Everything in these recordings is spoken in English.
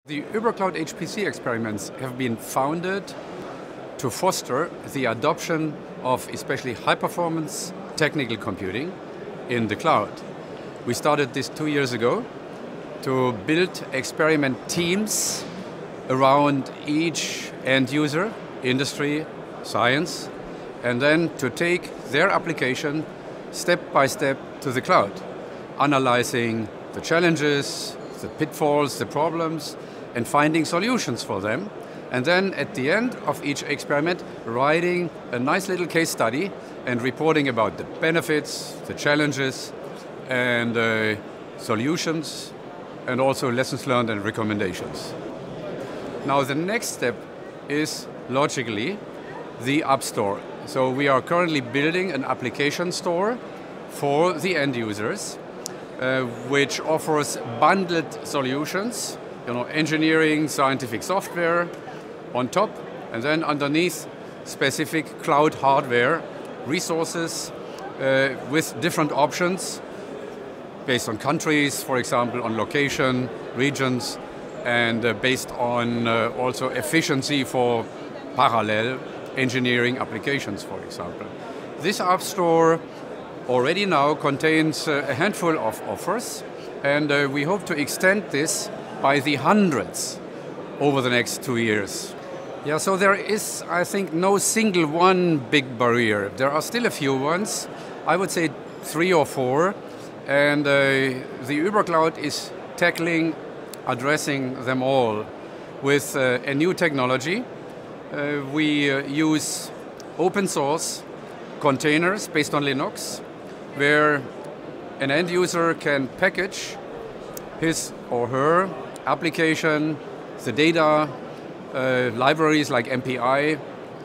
The Cloud HPC experiments have been founded to foster the adoption of especially high-performance technical computing in the cloud. We started this 2 years ago to build experiment teams around each end user, industry, science, and then to take their application step by step to the cloud, analyzing the challenges, the pitfalls, the problems, and finding solutions for them. And then at the end of each experiment, writing a nice little case study and reporting about the benefits, the challenges, and solutions, and also lessons learned and recommendations. Now the next step is logically the App Store. So we are currently building an application store for the end users, which offers bundled solutions, engineering, scientific software on top, and then underneath specific cloud hardware resources with different options based on countries, for example, on location, regions, and based on also efficiency for parallel engineering applications, for example. This App Store already now contains a handful of offers, and we hope to extend this by the hundreds over the next 2 years. Yeah, so there is, I think, no single one big barrier. There are still a few ones, I would say 3 or 4, and the Cloud is addressing them all with a new technology. We use open source containers based on Linux, where an end user can package his or her application, the data, libraries like MPI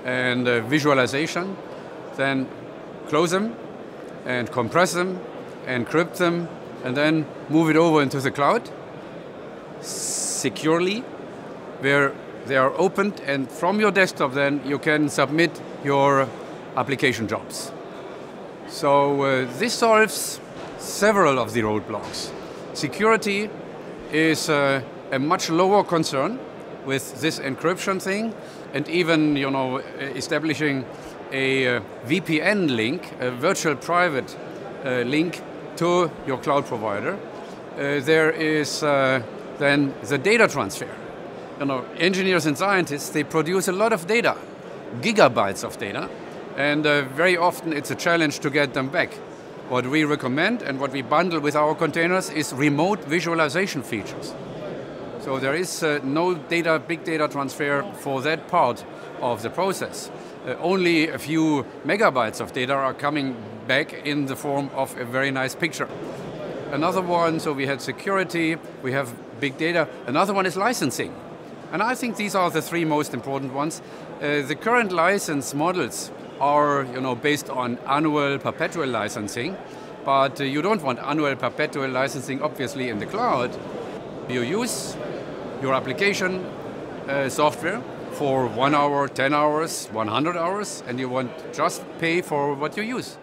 and visualization, then close them and compress them, encrypt them, and then move it over into the cloud securely, where they are opened, and from your desktop then you can submit your application jobs. So this solves several of the roadblocks. Security is a much lower concern with this encryption thing, and even establishing a VPN link, a virtual private link to your cloud provider. There is then the data transfer. Engineers and scientists, they produce a lot of data, gigabytes of data, and very often it's a challenge to get them back. What we recommend and what we bundle with our containers is remote visualization features. So there is no big data transfer for that part of the process. Only a few megabytes of data are coming back in the form of a very nice picture. Another one, so we had security, we have big data. Another one is licensing. And I think these are the 3 most important ones. The current license models are based on annual perpetual licensing, but you don't want annual perpetual licensing obviously in the cloud. You use your application software for 1 hour, 10 hours, 100 hours, and you want just pay for what you use.